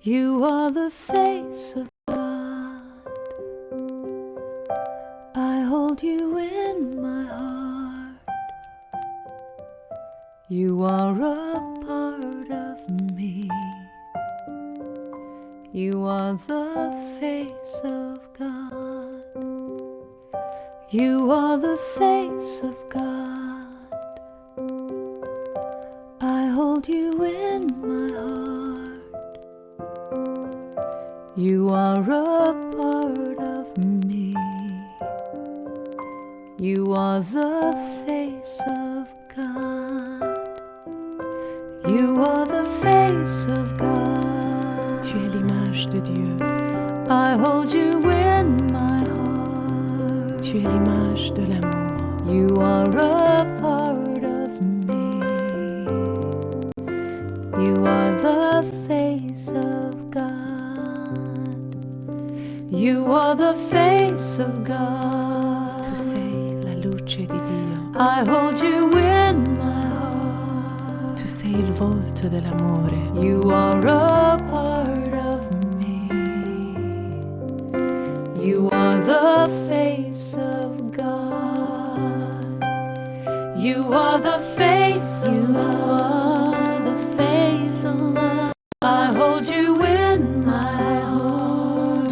You are the face of God. I hold you in my heart. You are a part of me. You are the face of God. You are the face of God. I hold you in my heart. You are a part of me. You are the face of God. You are the face of God. Tu es l'image de Dieu. I hold you in my heart. Tu es l'image de l'amour. You are a part of me. You are the face of God. You are the face of God. Tu sei la luce di Dio. I hold you in my heart. Tu sei il volto dell'amore. You are a part of me. You are the face of God. You are the face of love. The face of love. I hold you in my heart.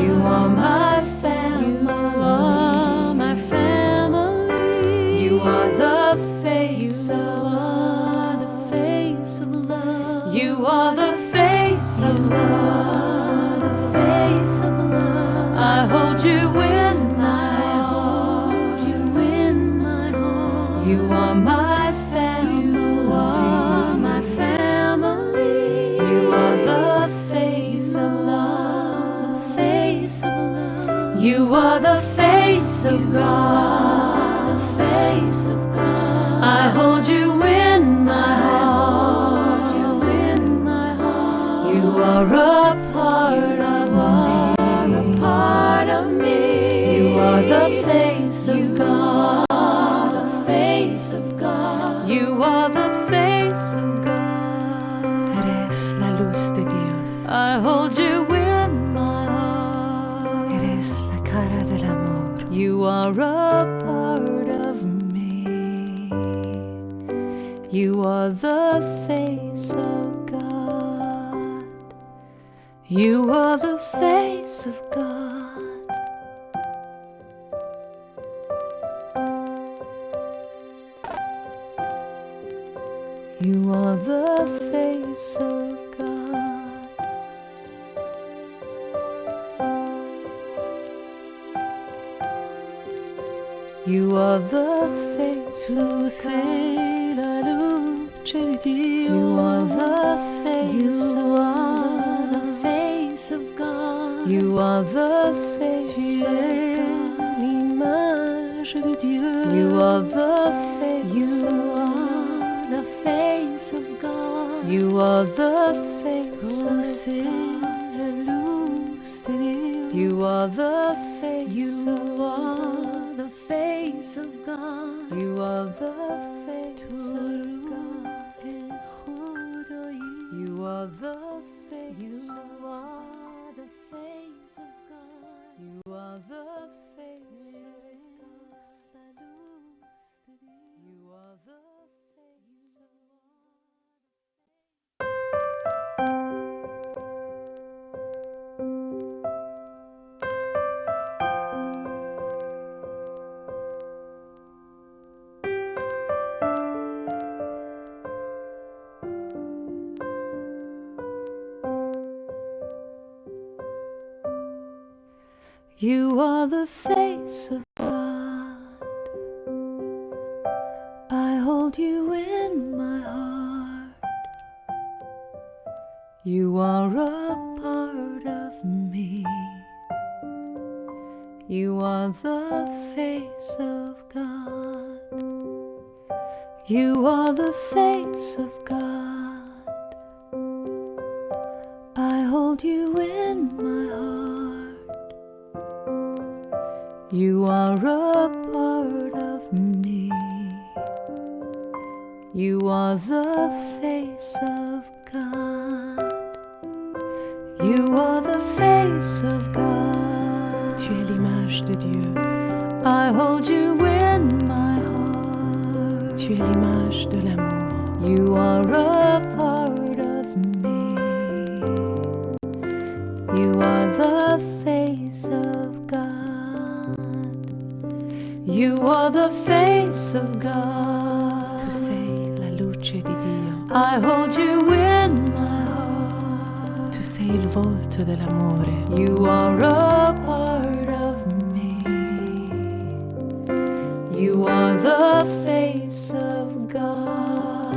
You are my family. You are my family. You are the face of love. The face of love. You are the face of love. The face of love. I hold you in my heart. You in my heart. You are my family. You are my family. You are the face of love. The face of love. You are the face of God. The face of God. I hold you in my heart. You in my heart. You are a part of me. A part of me. You are the face of God. The face of God. You are the face of God. Eres la luz de Dios. I hold you in my heart. Eres la cara del amor. You are a part of me. You are the face of God. You are the face of God. You are the face of God. You are the face Tu of God. sei la luce di Dio. You are the face You of are God. the face of God. You are the face Tu of es God. l'image de Dieu. You are the face You of are God. the face of God. You are the face Tu of sei God. la luz de Dios. You are the face You of God. are the face of God. You are the face Tu of God. es judoí. You are the face You of are the face of God. You are the face of Eres la luz de Dios. You are the face of You are the face of God. I hold you in my heart. You are a part of me. You are the face of God. You are the face of God. I hold you in my heart. You are a part of me. You are the face of God. You are the face of God. Tu es l'image de Dieu. I hold you in my heart. Tu es l'image de l'amour. You are a part of me. You are the face of God. You are the face of God. Tu sei la luce di Dio. I hold you in my heart. Tu sei il volto dell'amore. You are a part of me. You are the face of God.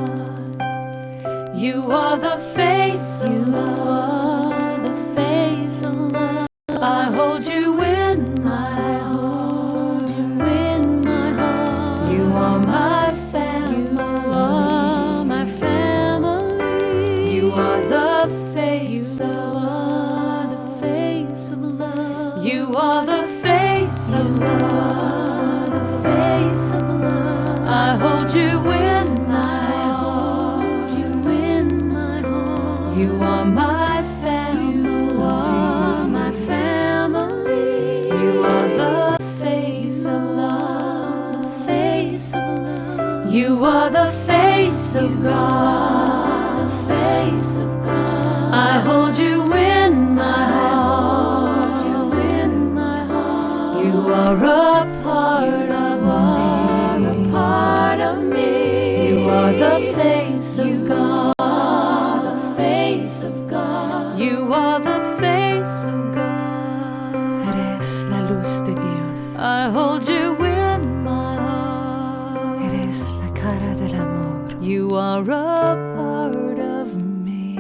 You are the face of love. The face of love. I hold you in my heart. You in my heart. You are my family. You are my family. You are the face You of are love. the face of love. You are the face of You love. are the face of love. I hold you in my Hold you in my heart. You are my family. You are my family. You are the face of love. The face of love. You are the face of God. The face of God. I hold you in my Hold you heart. in my heart. You are a part of me. A part of me. You are the face of You God. are the face of God. You are the face of God. Eres la luz de Dios. I hold you in my heart. Eres la cara del amor. You are a part of me.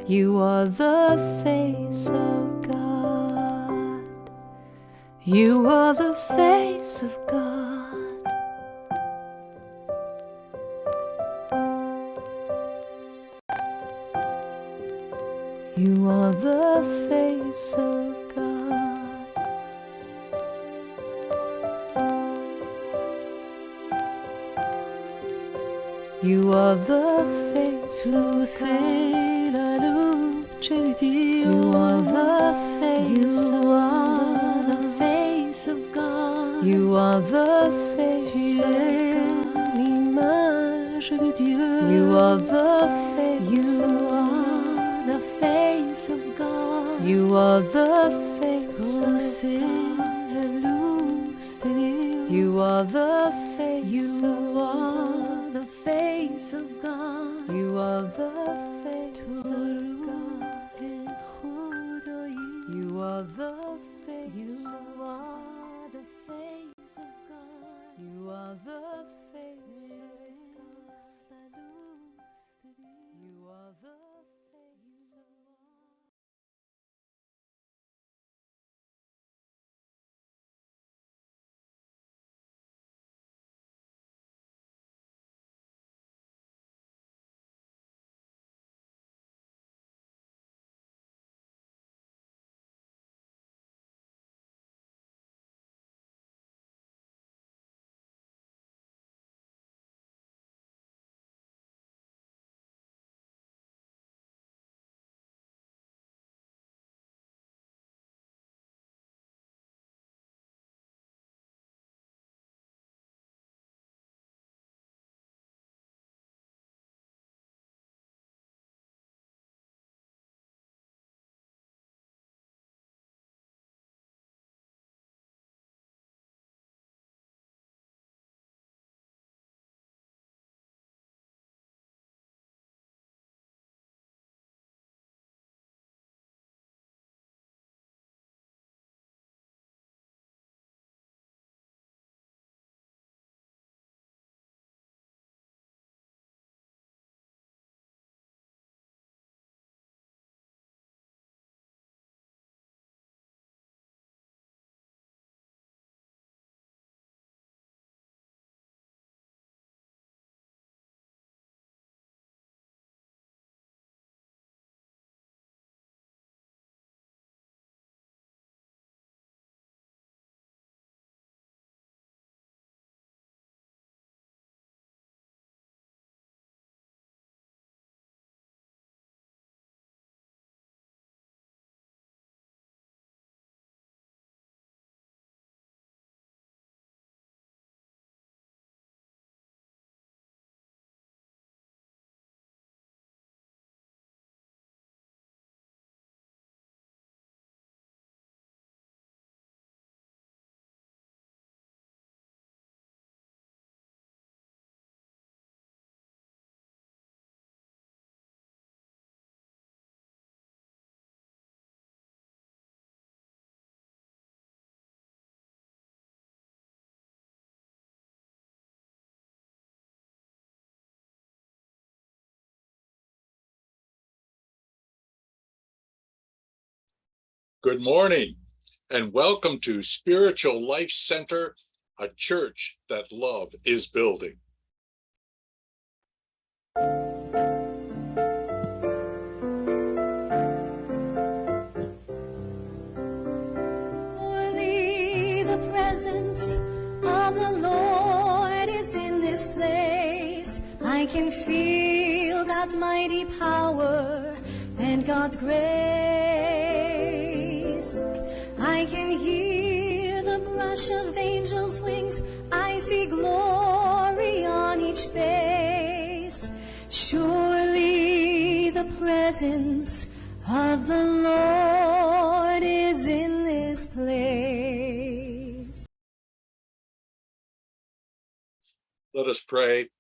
You are the face of God. You are the face of God. You are the face of God. You are the face Tu of God. sei la luce di Dio. You are the face You of are the God. face of God. You are the face Tu of es God. l'image de Dieu. You are the face You of God. are the face of God. You are the face Tu of sei God. la luz de Dios. You are the face You of God. are the face of God. You are the face Tu of God. روح خدایی. You are the face You of are the face of God. You are the face of Eres la luz de Dios. You are the Good morning, and welcome to Spiritual Life Center, a church that love is building. Surely the presence of the Lord is in this place. I can feel God's mighty power and God's grace. I can hear the brush of angels' wings. I see glory on each face. Surely the presence of the Lord is in this place. Let us pray.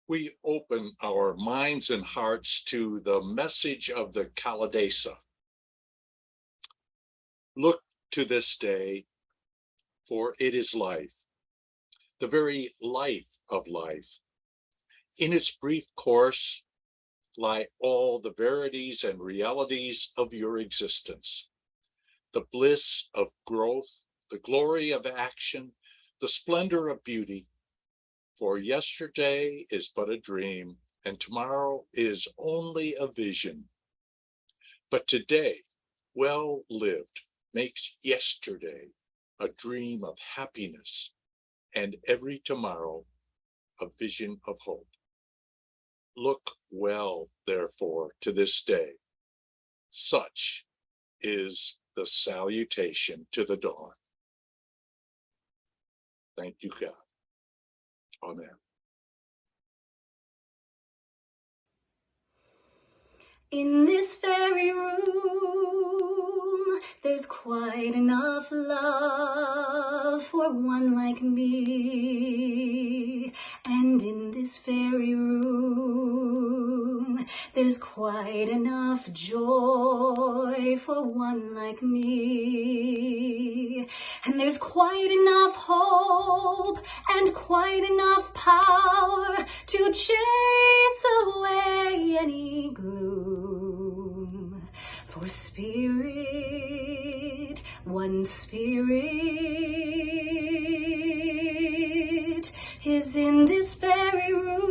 We open our minds and hearts to the message of the Kalidasa. Look to this day, for it is life, the very life of life. In its brief course lie all the verities and realities of your existence, the bliss of growth, the glory of action, the splendor of beauty. For yesterday is but a dream, and tomorrow is only a vision. But today, well lived, makes yesterday a dream of happiness, and every tomorrow a vision of hope. Look well, therefore, to this day. Such is the salutation to the dawn. Thank you, God. Amen. In this very room, there's quite enough love for one like me. And in this very room, there's quite enough joy for one like me. And there's quite enough hope and quite enough power to chase away any gloom. For spirit, one spirit is in this very room.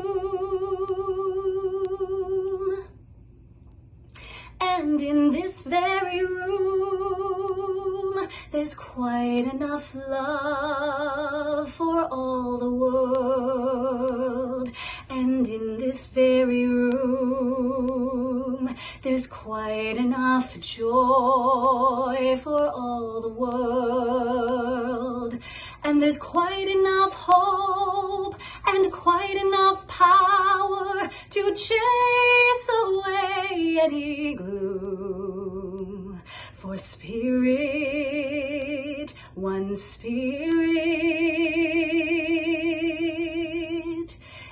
And in this very room, there's quite enough love for all the world. And in this very room, there's quite enough joy for all the world. And there's quite enough hope and quite enough power to chase away any gloom. For spirit, one spirit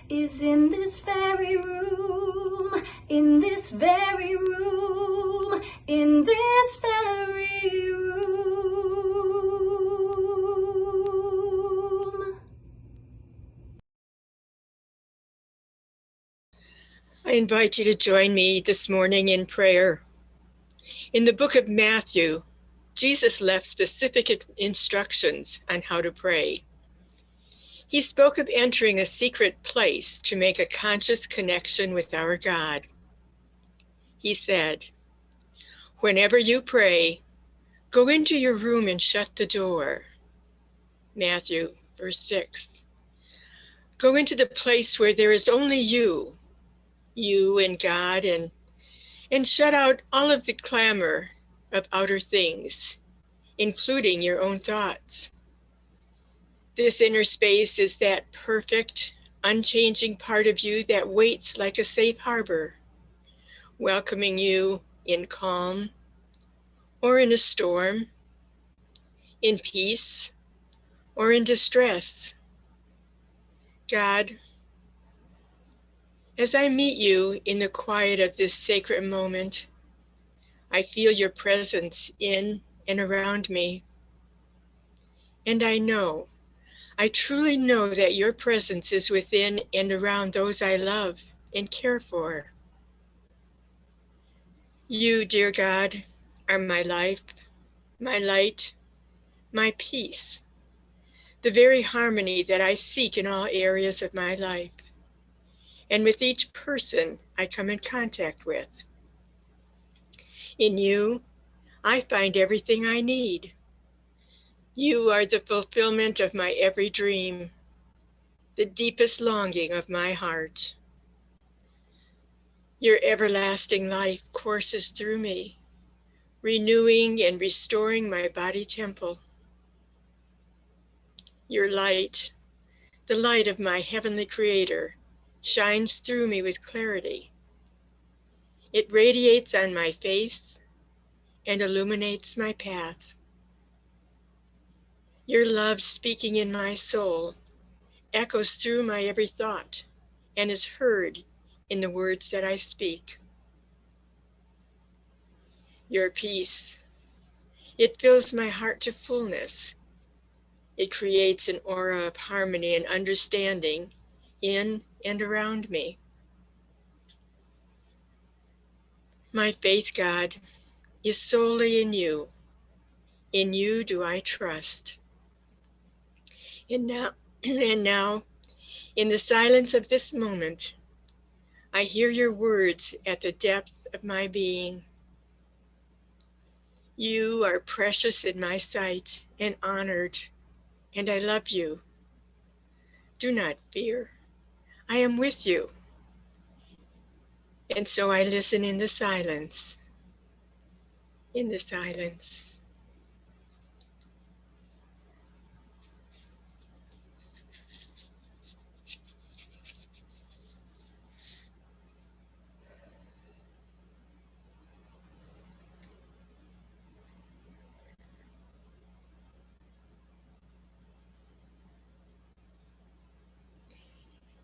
is in this very room, in this very room, in this very room. I invite you to join me this morning in prayer. In the book of Matthew, Jesus left specific instructions on how to pray. He spoke of entering a secret place to make a conscious connection with our God. He said, "Whenever you pray, go into your room and shut the door." Matthew, verse 6. Go into the place where there is only you and God, and shut out all of the clamor of outer things, including your own thoughts. This inner space is that perfect, unchanging part of you that waits like a safe harbor, welcoming you in calm or in a storm, in peace or in distress. God, as I meet you in the quiet of this sacred moment, I feel your presence in and around me. And I truly know that your presence is within and around those I love and care for. You, dear God, are my life, my light, my peace, the very harmony that I seek in all areas of my life, and with each person I come in contact with. In you, I find everything I need. You are the fulfillment of my every dream, the deepest longing of my heart. Your everlasting life courses through me, renewing and restoring my body temple. Your light, the light of my heavenly Creator, shines through me with clarity. It radiates on my face and illuminates my path. Your love speaking in my soul echoes through my every thought and is heard in the words that I speak. Your peace, it fills my heart to fullness. It creates an aura of harmony and understanding in and around me. My faith, God, is solely in you. In you do I trust. And now, in the silence of this moment, I hear your words at the depth of my being. You are precious in my sight and honored, and I love you. Do not fear. I am with you. And so I listen in the silence. In the silence.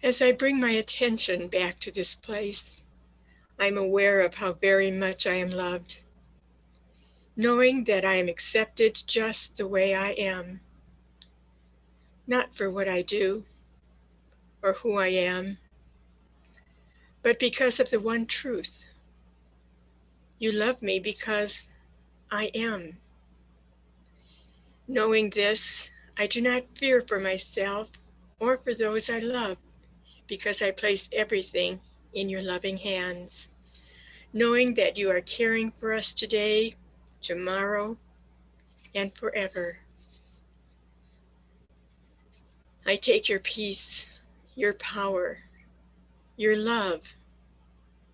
As I bring my attention back to this place, I'm aware of how very much I am loved, knowing that I am accepted just the way I am, not for what I do or who I am, but because of the one truth. You love me because I am. Knowing this, I do not fear for myself or for those I love, because I place everything in your loving hands, knowing that you are caring for us today, tomorrow, and forever. I take your peace, your power, your love,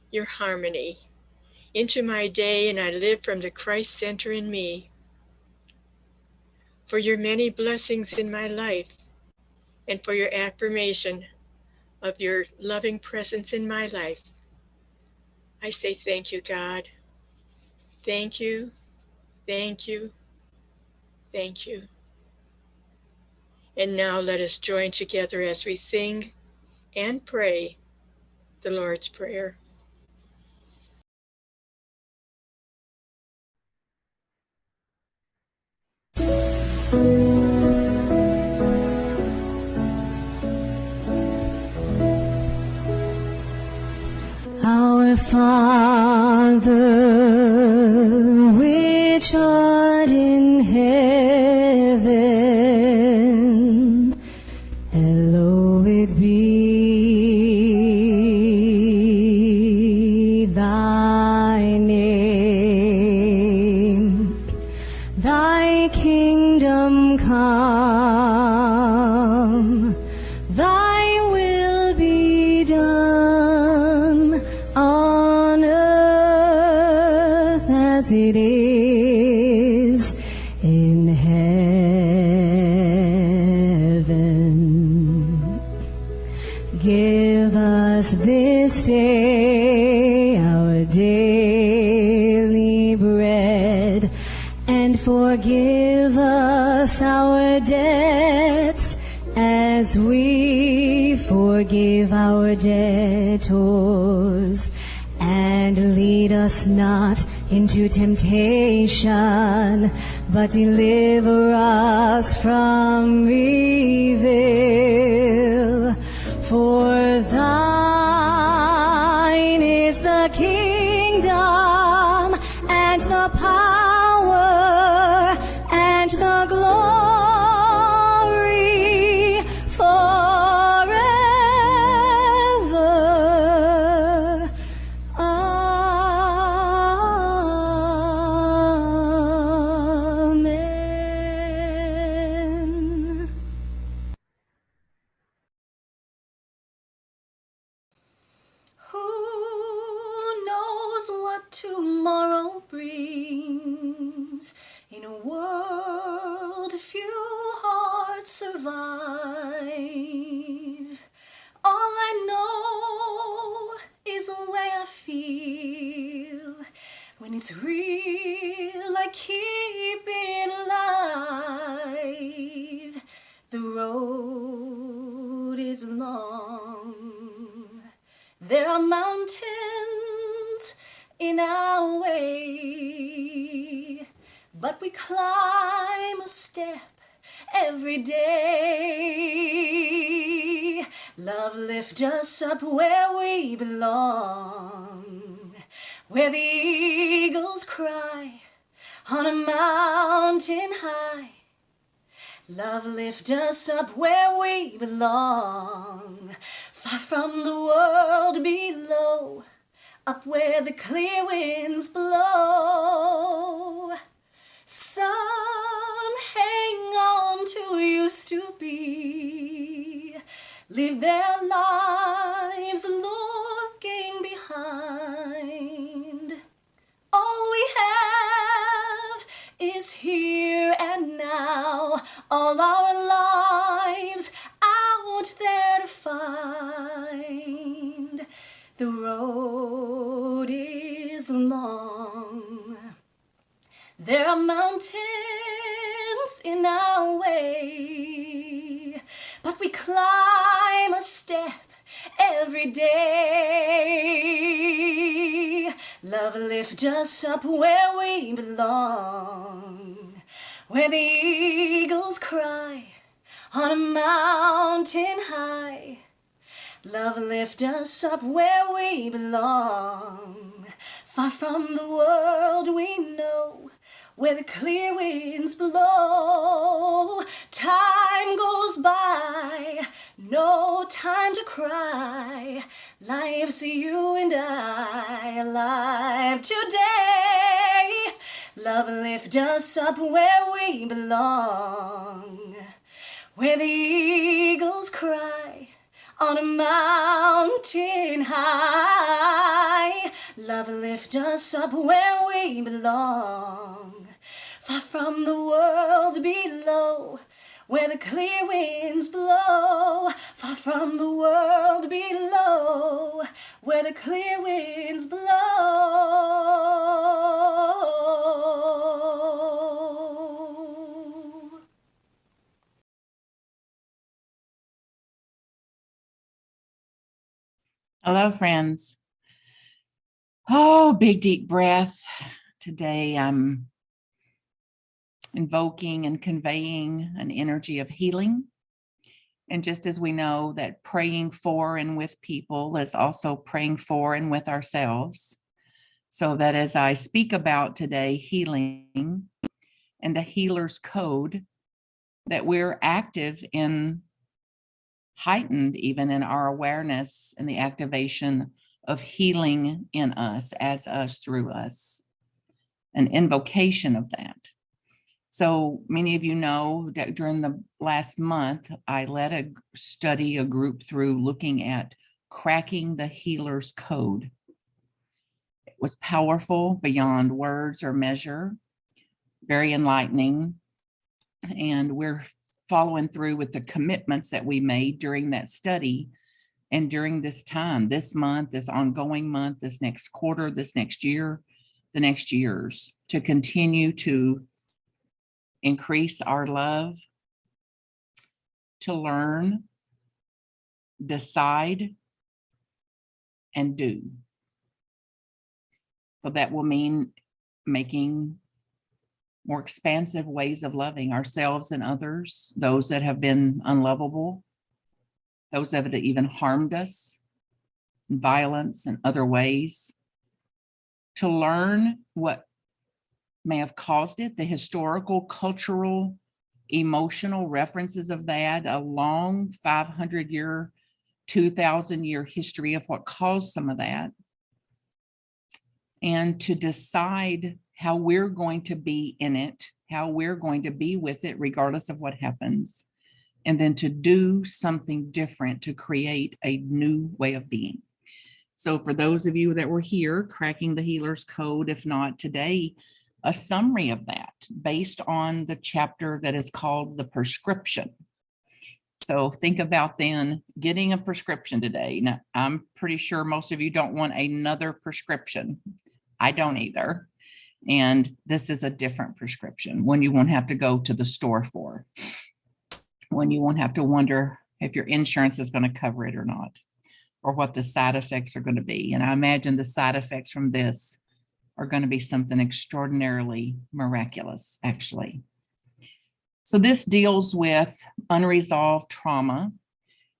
your harmony into my day, and I live from the Christ center in me. For your many blessings in my life, and for your affirmation of your loving presence in my life, I say thank you, God. Thank you, thank you, thank you. And now let us join together as we sing and pray the Lord's Prayer. Our Father, which art in heaven, hallowed be thy name. Thy kingdom come, thy will be done on earth as it is in heaven. Give us this day our daily bread, and forgive us our debts as we forgive our debtors. And lead us not into temptation, but deliver us from evil. For thine is the kingdom and the power It's real, I keep it alive. The road is long. There are mountains in our way, but we climb a step every day. Love lift us up where we belong, where the eagles cry on a mountain high. Love lift us up where we belong, far from the world below, up where the clear winds blow. Some hang on to used to be, live their lives looking behind. All we have is here and now, all our lives out there to find. The road is long. There are mountains in our way, but we climb a step every day. Love lift us up where we belong, where the eagles cry on a mountain high. Love lift us up where we belong, far from the world we know, where the clear winds blow. Time goes by, no time to cry. Life's you and I, alive today. Love lift us up where we belong, where the eagles cry on a mountain high. Love lift us up where we belong, far from the world below, where the clear winds blow. Far from the world below, where the clear winds blow. Hello, friends. Oh, big deep breath. Today I'm invoking and conveying an energy of healing. And just as we know that praying for and with people is also praying for and with ourselves, so that as I speak about today healing and the healer's code, that we're active in, heightened even in our awareness and the activation of healing in us, as us, through us, an invocation of that. So many of you know that during the last month, I led a group through looking at cracking the healer's code. It was powerful beyond words or measure, very enlightening. And we're following through with the commitments that we made during that study and during this time, this month, this ongoing month, this next quarter, this next year, the next years, to continue to increase our love, to learn, decide, and do. So that will mean making more expansive ways of loving ourselves and others, those that have been unlovable, those that have even harmed us, violence and other ways, to learn what may have caused it, the historical, cultural, emotional references of that, a long 500-year, 2,000-year history of what caused some of that, and to decide how we're going to be in it, how we're going to be with it, regardless of what happens, and then to do something different to create a new way of being. So for those of you that were here, cracking the healer's code, if not today, a summary of that based on the chapter that is called the prescription. So think about then getting a prescription today. Now, I'm pretty sure most of you don't want another prescription. I don't either. And this is a different prescription, one you won't have to go to the store for, one you won't have to wonder if your insurance is going to cover it or not, or what the side effects are going to be. And I imagine the side effects from this are going to be something extraordinarily miraculous, actually. So this deals with unresolved trauma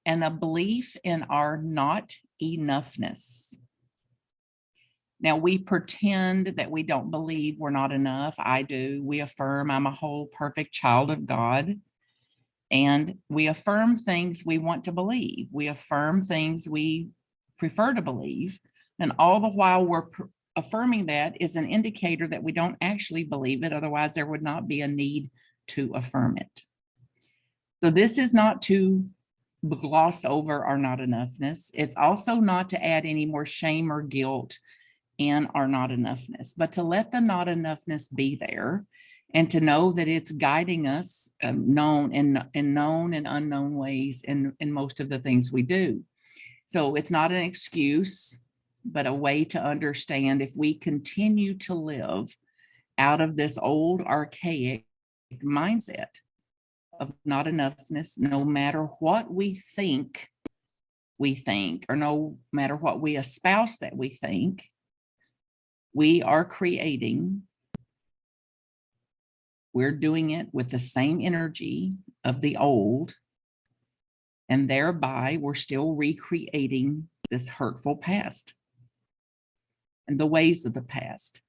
and a belief in our not enoughness. Now, we pretend that we don't believe we're not enough. I do. We affirm I'm a whole, perfect child of God. And we affirm things we want to believe. We affirm things we prefer to believe. And all the while we're affirming that is an indicator that we don't actually believe it. Otherwise, there would not be a need to affirm it. So this is not to gloss over our not enoughness. It's also not to add any more shame or guilt in our not enoughness, but to let the not enoughness be there and to know that it's guiding us known and unknown ways in most of the things we do. So it's not an excuse, but a way to understand if we continue to live out of this old archaic mindset of not enoughness, no matter what we think, or no matter what we espouse that we think, we are creating, we're doing it with the same energy of the old, and thereby we're still recreating this hurtful past and the ways of the past.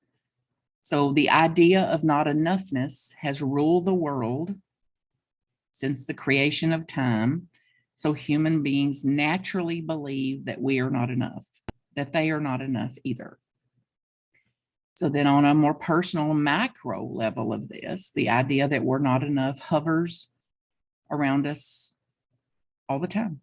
So the idea of not enoughness has ruled the world since the creation of time. So human beings naturally believe that we are not enough, that they are not enough either. So then on a more personal macro level of this, the idea that we're not enough hovers around us all the time.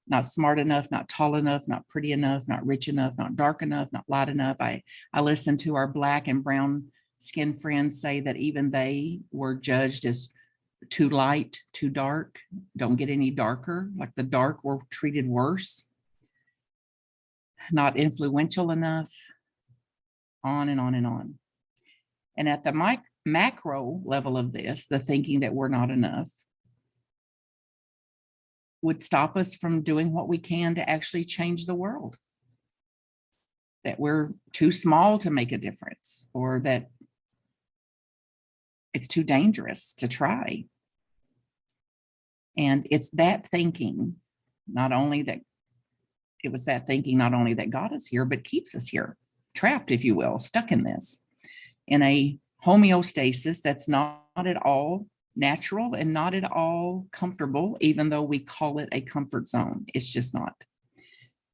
Not smart enough, not tall enough, not pretty enough, not rich enough, not dark enough, not light enough. I listen to our Black and brown skin friends say that even they were judged as too light, too dark, don't get any darker, like the dark were treated worse, not influential enough, on and on and on. And at the macro level of this, the thinking that we're not enough would stop us from doing what we can to actually change the world. That we're too small to make a difference, or that it's too dangerous to try. And it's that thinking, not only that got us here, but keeps us here, trapped, if you will, stuck in this, in a homeostasis that's not at all natural and not at all comfortable, even though we call it a comfort zone. It's just not.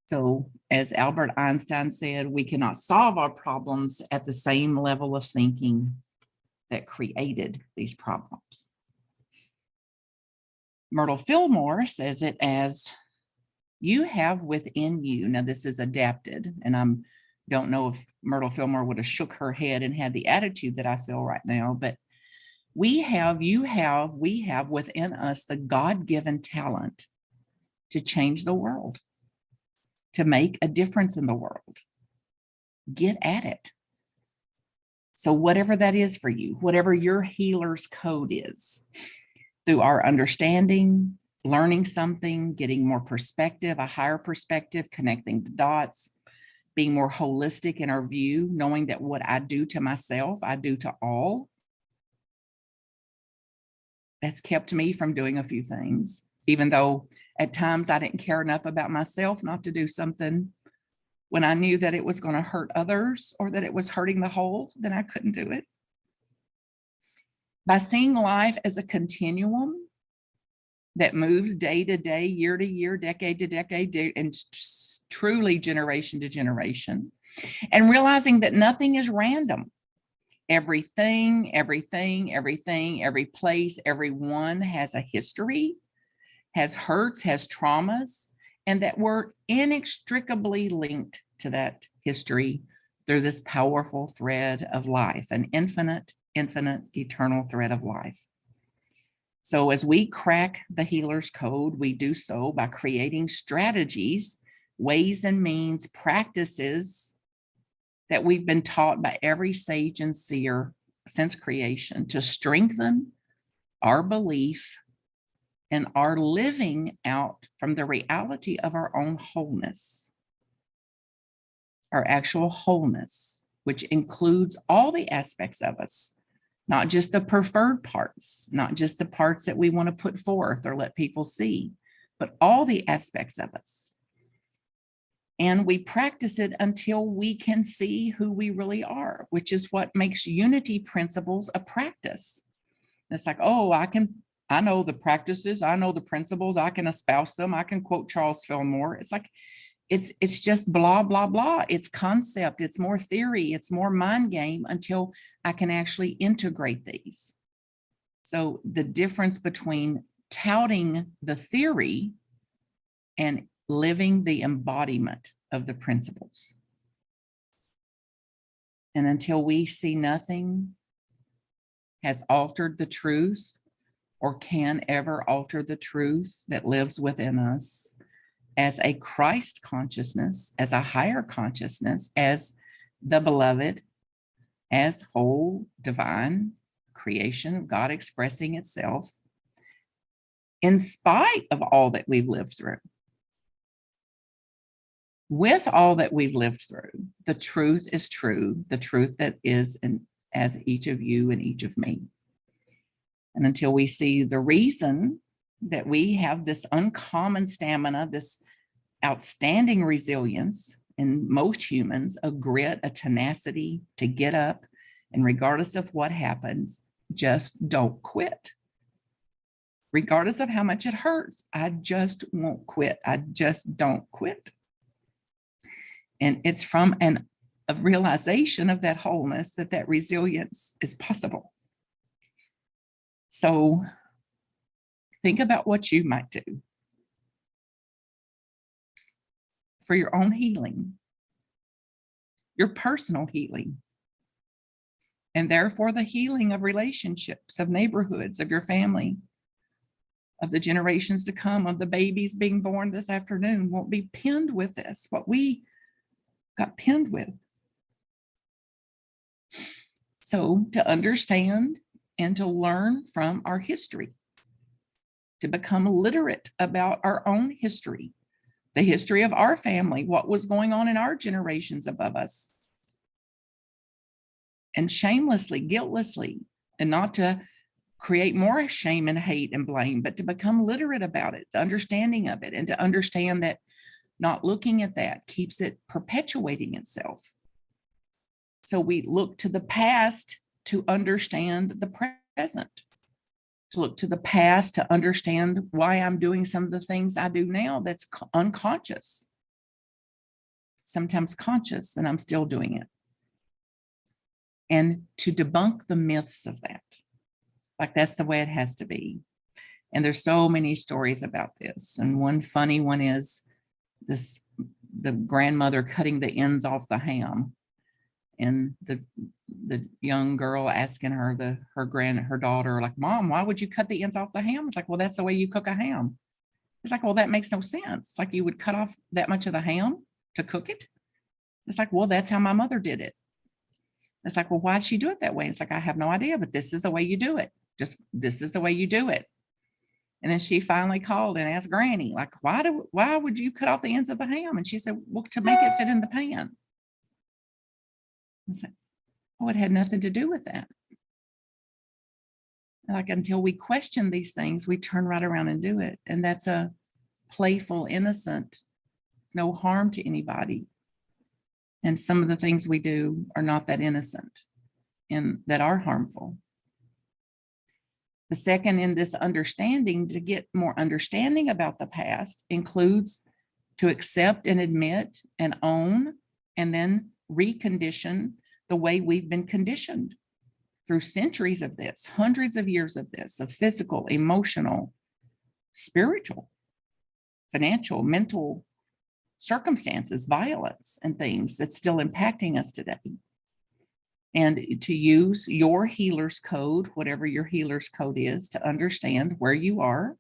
So as Albert Einstein said, we cannot solve our problems at the same level of thinking that created these problems. Myrtle Fillmore says it as, you have within you, now this is adapted, and I don't know if Myrtle Fillmore would have shook her head and had the attitude that I feel right now, but we have within us the God-given talent to change the world, to make a difference in the world. Get at it. So whatever that is for you, whatever your healer's code is, through our understanding, learning something, getting more perspective, a higher perspective, connecting the dots, being more holistic in our view, knowing that what I do to myself, I do to all. That's kept me from doing a few things, even though at times I didn't care enough about myself not to do something when I knew that it was going to hurt others or that it was hurting the whole, then I couldn't do it. By seeing life as a continuum that moves day to day, year to year, decade to decade, and truly generation to generation, and realizing that nothing is random. Everything, every place, everyone has a history, has hurts, has traumas, and that we're inextricably linked to that history through this powerful thread of life, an infinite, eternal thread of life. So as we crack the healer's code, we do so by creating strategies, ways and means, practices that we've been taught by every sage and seer since creation to strengthen our belief and our living out from the reality of our own wholeness, our actual wholeness, which includes all the aspects of us, not just the preferred parts, not just the parts that we want to put forth or let people see, but all the aspects of us. And we practice it until we can see who we really are, which is what makes unity principles a practice. It's like, oh, I know the practices, I know the principles, I can espouse them, I can quote Charles Fillmore. It's like, it's just blah, blah, blah. It's concept, it's more theory, it's more mind game until I can actually integrate these. So the difference between touting the theory and living the embodiment of the principles. And until we see nothing has altered the truth or can ever alter the truth that lives within us as a Christ consciousness, as a higher consciousness, as the beloved, as whole divine creation of God expressing itself, in spite of all that we've lived through. With all that we've lived through, the truth is true, the truth that is in as each of you and each of me. And until we see the reason that we have this uncommon stamina, this outstanding resilience in most humans, a grit, a tenacity to get up, and regardless of what happens, just don't quit. Regardless of how much it hurts, I just won't quit. I just don't quit. And it's from a realization of that wholeness that resilience is possible. So think about what you might do for your own healing, your personal healing, and therefore the healing of relationships, of neighborhoods, of your family, of the generations to come, of the babies being born this afternoon won't be pinned with this, what we got pinned with. So to understand and to learn from our history, to become literate about our own history, the history of our family, what was going on in our generations above us, and shamelessly, guiltlessly, and not to create more shame and hate and blame, but to become literate about it, the understanding of it, and to understand that not looking at that keeps it perpetuating itself. So we look to the past to understand the present, to look to the past to understand why I'm doing some of the things I do now that's unconscious, sometimes conscious, and I'm still doing it. And to debunk the myths of that, like that's the way it has to be. And there's so many stories about this. And one funny one is the grandmother cutting the ends off the ham, and the young girl asking her daughter, like, Mom, why would you cut the ends off the ham? It's like, well, that's the way you cook a ham. It's like, well, that makes no sense. Like, you would cut off that much of the ham to cook it? It's like, well, that's how my mother did it. It's like, well, why'd she do it that way? It's like, I have no idea, but this is the way you do it. This is the way you do it. And then she finally called and asked Granny, like, why would you cut off the ends of the ham? And she said, well, to make it fit in the pan. I said, oh, it had nothing to do with that. Like, until we question these things, we turn right around and do it. And that's a playful, innocent, no harm to anybody. And some of the things we do are not that innocent and that are harmful. The second in this understanding, to get more understanding about the past, includes to accept and admit and own and then recondition the way we've been conditioned through centuries of this, hundreds of years of this, of physical, emotional, spiritual, financial, mental circumstances, violence, and things that's still impacting us today. And to use your healer's code, whatever your healer's code is, to understand where you are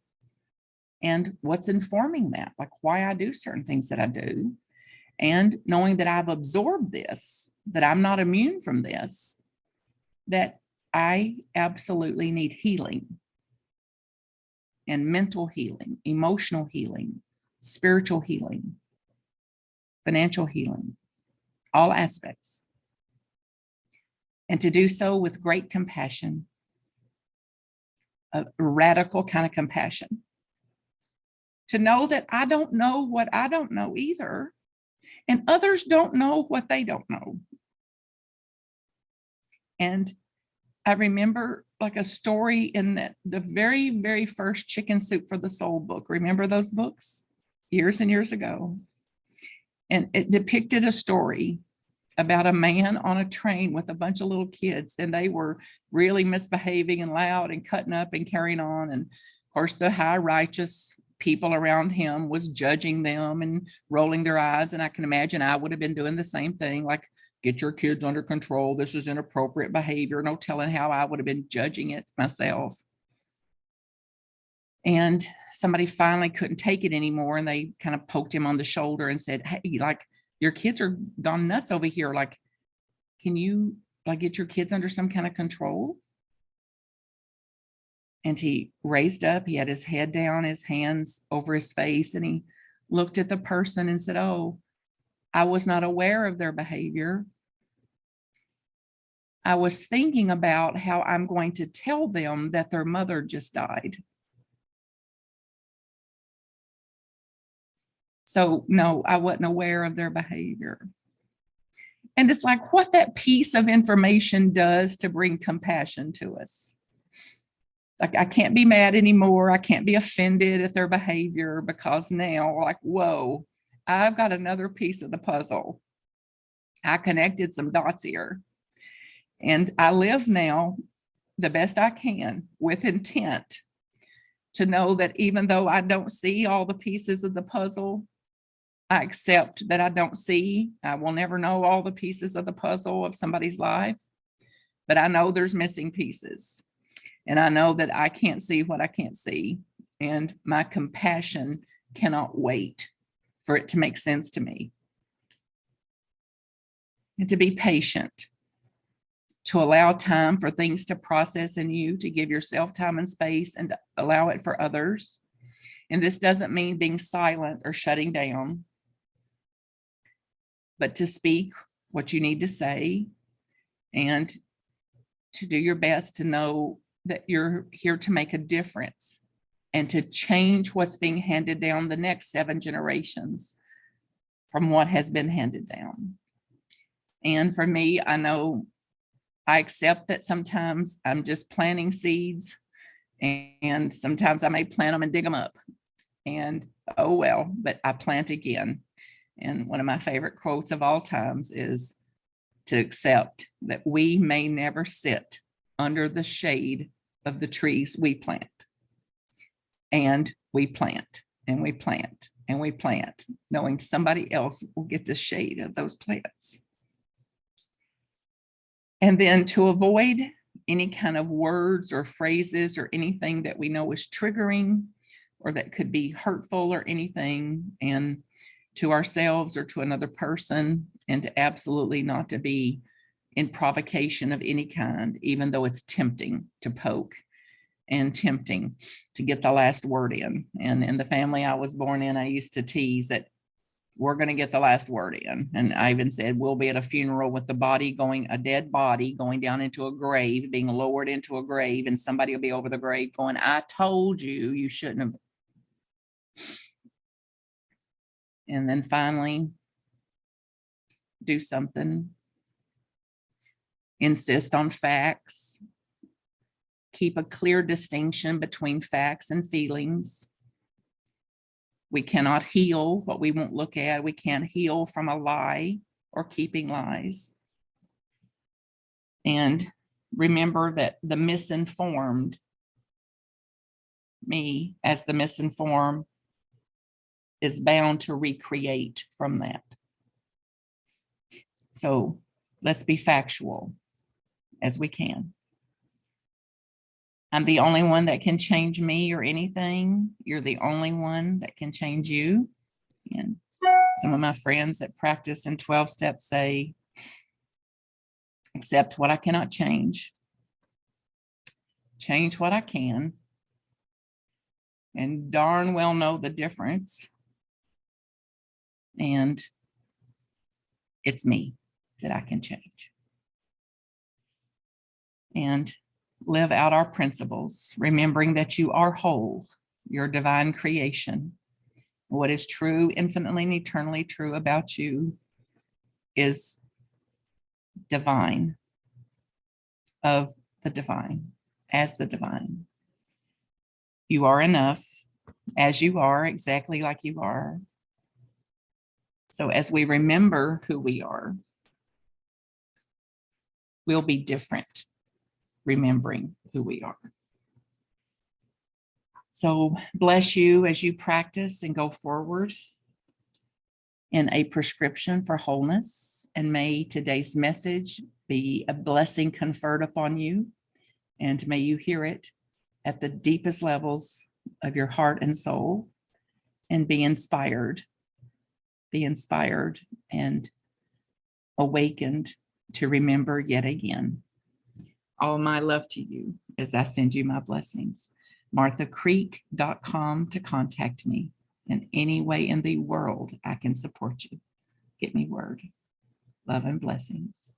and what's informing that, like why I do certain things that I do, And knowing that I've absorbed this, that I'm not immune from this, that I absolutely need healing, and mental healing, emotional healing, spiritual healing, financial healing, all aspects. And to do so with great compassion, a radical kind of compassion. To know that I don't know what I don't know either, and others don't know what they don't know. And I remember like a story in the very, very first Chicken Soup for the Soul book. Remember those books? Years and years ago. And it depicted a story about a man on a train with a bunch of little kids, and they were really misbehaving and loud and cutting up and carrying on. And of course, the high righteous people around him was judging them and rolling their eyes. And I can imagine I would have been doing the same thing, like, get your kids under control. This is inappropriate behavior. No telling how I would have been judging it myself. And somebody finally couldn't take it anymore, and they kind of poked him on the shoulder and said, hey, like, your kids are gone nuts over here. Like, can you like get your kids under some kind of control? And he raised up, he had his head down, his hands over his face, and he looked at the person and said, oh, I was not aware of their behavior. I was thinking about how I'm going to tell them that their mother just died. So no, I wasn't aware of their behavior. And it's like what that piece of information does to bring compassion to us. Like, I can't be mad anymore. I can't be offended at their behavior, because now, like, whoa, I've got another piece of the puzzle. I connected some dots here. And I live now the best I can with intent to know that even though I don't see all the pieces of the puzzle, I accept that I don't see. I will never know all the pieces of the puzzle of somebody's life, but I know there's missing pieces. And I know that I can't see what I can't see. And my compassion cannot wait for it to make sense to me. And to be patient, to allow time for things to process in you, to give yourself time and space, and to allow it for others. And this doesn't mean being silent or shutting down, but to speak what you need to say, and to do your best to know that you're here to make a difference and to change what's being handed down the next 7 generations from what has been handed down. And for me, I know I accept that sometimes I'm just planting seeds, and sometimes I may plant them and dig them up, and oh well, but I plant again. And one of my favorite quotes of all times is to accept that we may never sit under the shade of the trees we plant. And we plant and we plant and we plant, knowing somebody else will get the shade of those plants. And then to avoid any kind of words or phrases or anything that we know is triggering or that could be hurtful or anything, and to ourselves or to another person, and to absolutely not to be in provocation of any kind, even though it's tempting to poke and tempting to get the last word in. And in the family I was born in, I used to tease that we're going to get the last word in. And I even said, we'll be at a funeral with a dead body going down into a grave, being lowered into a grave, and somebody will be over the grave going, I told you, you shouldn't have. And then finally, do something. Insist on facts. Keep a clear distinction between facts and feelings. We cannot heal what we won't look at. We can't heal from a lie or keeping lies. And remember that the misinformed, me as the misinformed, is bound to recreate from that. So let's be factual as we can. I'm the only one that can change me or anything. You're the only one that can change you. And Some of my friends that practice in 12 steps say, accept what I cannot change what I can, and darn well know the difference. And it's me that I can change. And live out our principles, remembering that you are whole, your divine creation. What is true, infinitely and eternally true about you is divine, of the divine, as the divine. You are enough as you are, exactly like you are. So as we remember who we are, we'll be different, remembering who we are. So bless you as you practice and go forward in a prescription for wholeness. And may today's message be a blessing conferred upon you. And may you hear it at the deepest levels of your heart and soul and be inspired and awakened to remember yet again. All my love to you as I send you my blessings. MarthaCreek.com to contact me in any way in the world I can support you. Get me word. Love and blessings.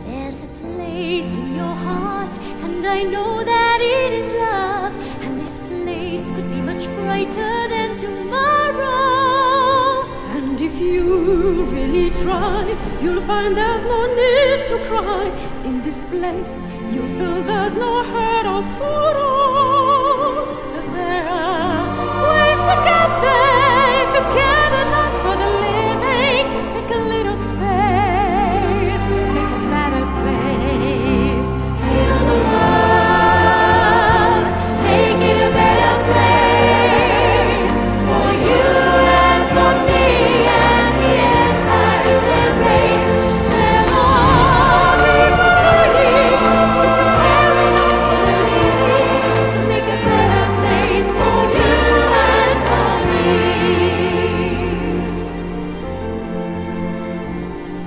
There's a place in your heart, and I know that it is love. And this place could be much brighter than tomorrow. And if you really try, you'll find there's no need to cry. In this place, you'll feel there's no hurt or sorrow. There are ways to get there if you care enough for the living. Make a little space, make a better place. Heal the world, make it a better place for you and for me and the entire human race. Let all people believe if you care enough for the living, so make a better place for you and for me.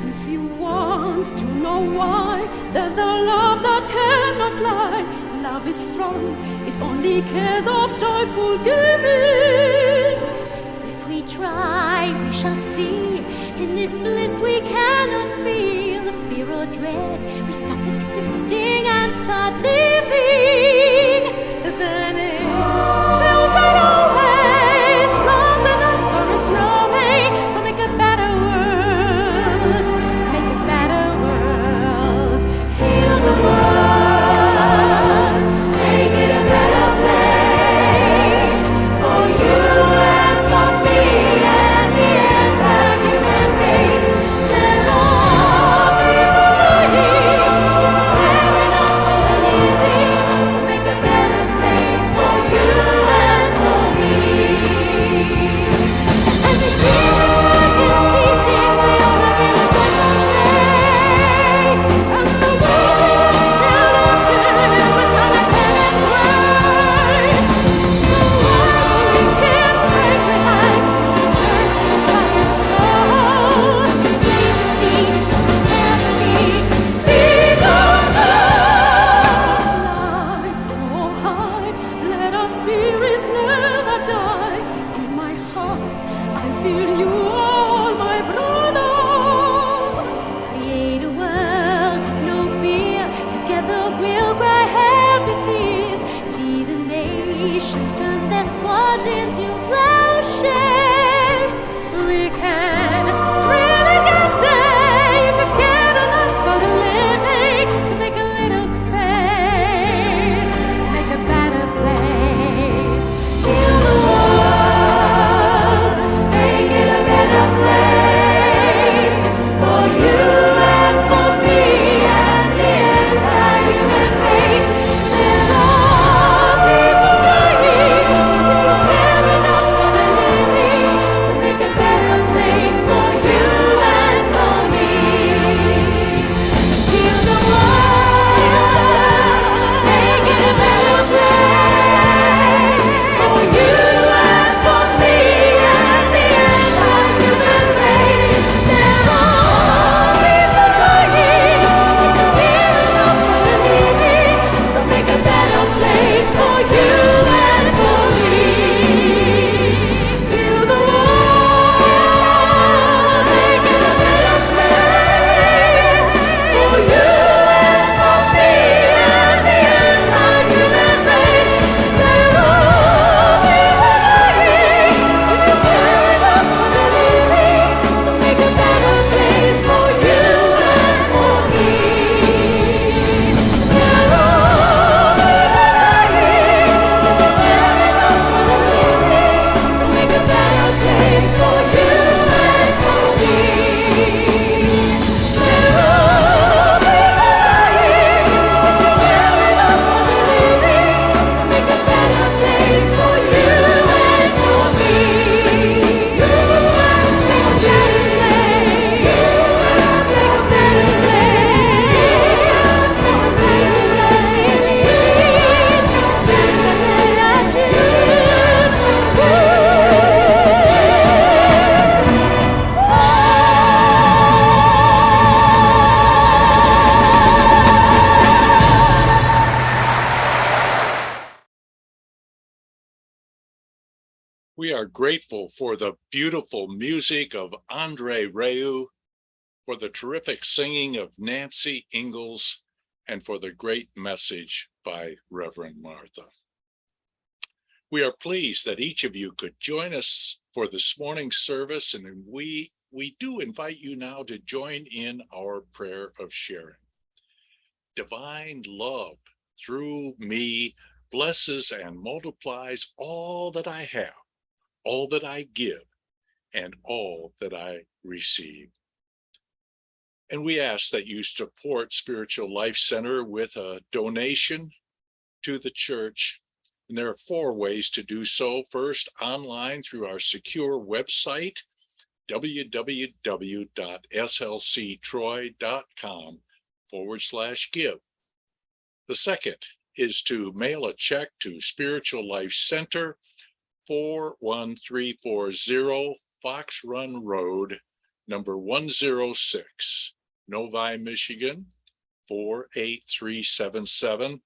If you want to know why, there's a love that cannot lie. Love is strong, it only cares of joyful giving. If we try, we shall see. In this bliss we cannot feel fear or dread. We stop existing and start living. Then it feels that always love's enough for us growing. So make a better world, make a better world. Heal the world, make it a better place for you and for me and the entire human race. Let all people believe care enough for the living, so make a better place for you and for me. And the dark is sleeping, we all look in a better place. And the world cannot give us an apparent grace. The love we can't say behind is entire soul. Leave the seeds of this empty. Be the love is so high, let our spirits never die. In my heart, I feel you all, my brothers. Create a world with no fear. Together we'll cry happy tears. See the nations turn their swords into plowshares. We can We are grateful for the beautiful music of Andre Reu, for the terrific singing of Nancy Ingalls, and for the great message by Reverend Martha. We are pleased that each of you could join us for this morning's service, and we do invite you now to join in our prayer of sharing. Divine love through me blesses and multiplies all that I have, all that I give, and all that I receive. And we ask that you support Spiritual Life Center with a donation to the church. And there are 4 ways to do so. First, online through our secure website, www.slctroy.com/give. The second is to mail a check to Spiritual Life Center, 41340 Fox Run Road, number 106, Novi, Michigan, 48377.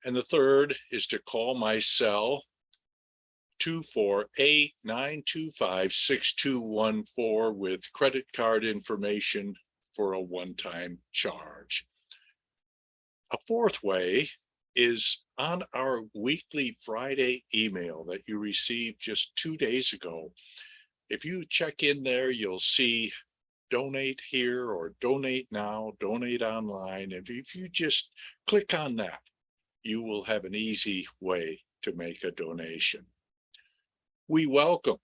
And the third is to call my cell, 248-925-6214, with credit card information for a one-time charge. A fourth way is on our weekly Friday email that you received just 2 days ago. If you check in there, you'll see donate here or donate now, donate online. And if you just click on that, you will have an easy way to make a donation. We welcome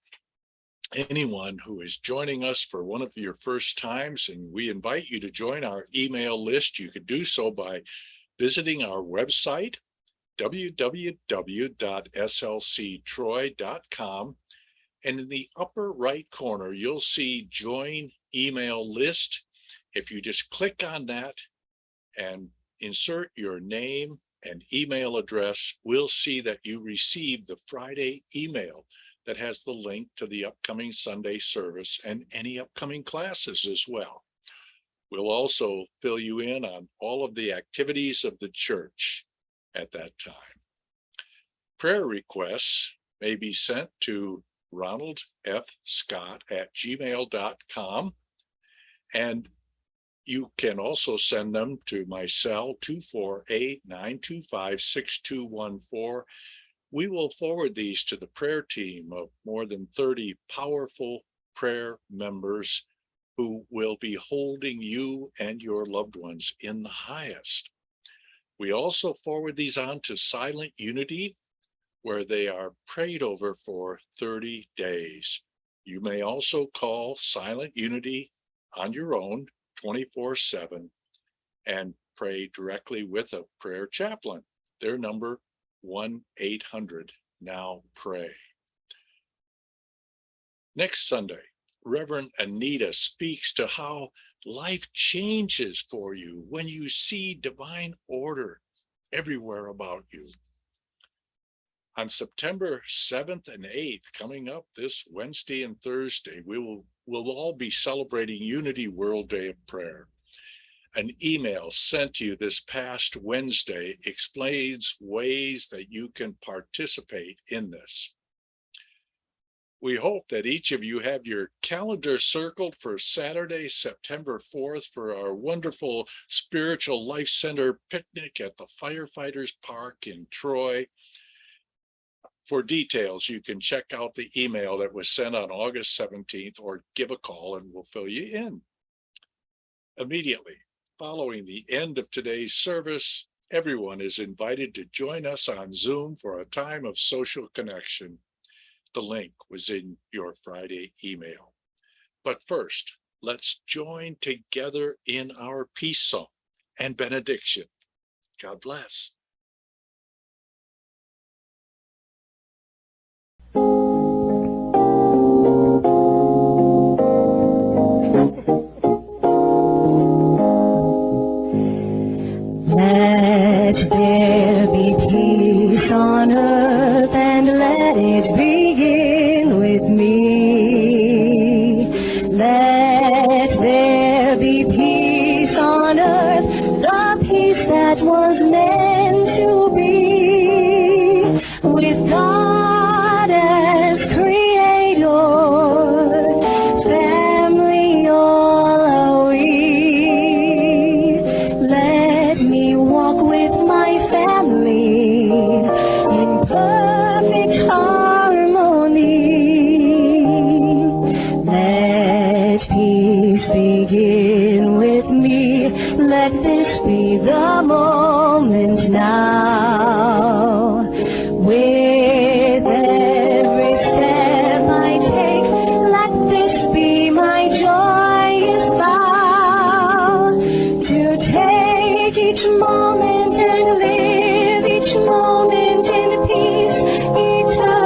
anyone who is joining us for one of your first times, and we invite you to join our email list. You can do so by visiting our website, www.slctroy.com. And in the upper right corner, you'll see Join Email List. If you just click on that and insert your name and email address, we'll see that you received the Friday email that has the link to the upcoming Sunday service and any upcoming classes as well. We'll also fill you in on all of the activities of the church at that time. Prayer requests may be sent to ronaldfscott@gmail.com, and you can also send them to my cell, 248-925-6214. We will forward these to the prayer team of more than 30 powerful prayer members who will be holding you and your loved ones in the highest. We also forward these on to Silent Unity, where they are prayed over for 30 days. You may also call Silent Unity on your own 24/7 and pray directly with a prayer chaplain. Their number, 1-800-NOW-PRAY. Next Sunday, Reverend Anita speaks to how life changes for you when you see divine order everywhere about you. On September 7th and 8th, coming up this Wednesday and Thursday, we'll all be celebrating Unity World Day of Prayer. An email sent to you this past Wednesday explains ways that you can participate in this. We hope that each of you have your calendar circled for Saturday, September 4th, for our wonderful Spiritual Life Center picnic at the Firefighters Park in Troy. For details, you can check out the email that was sent on August 17th or give a call and we'll fill you in. Immediately following the end of today's service, everyone is invited to join us on Zoom for a time of social connection. The link was in your Friday email. But first, let's join together in our peace song and benediction. God bless. Let there be peace on earth, and let it begin with me. Let there be peace on earth, the peace that was meant to be, with God as the moment now. With every step I take, let this be my joyous vow, to take each moment and live each moment in peace eternally.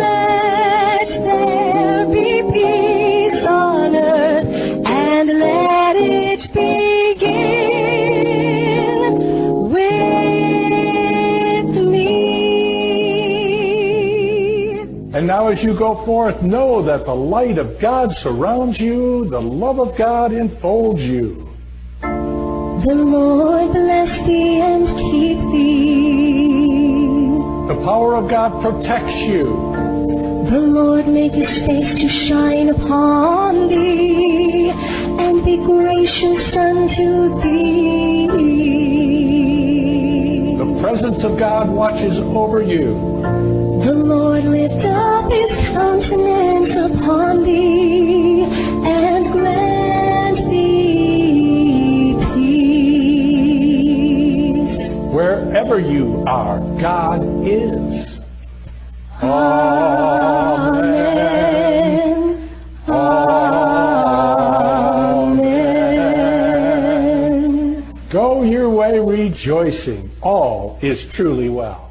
Let there be peace on earth, and let it begin with me. And now as you go forth, know that the light of God surrounds you, the love of God enfolds you. The Lord bless thee and keep thee. The power of God protects you. The Lord make his face to shine upon thee, and be gracious unto thee. The presence of God watches over you. The Lord lift up his countenance upon thee, and grant thee peace. Wherever you are, God is. Amen. Amen. Go your way rejoicing. All is truly well.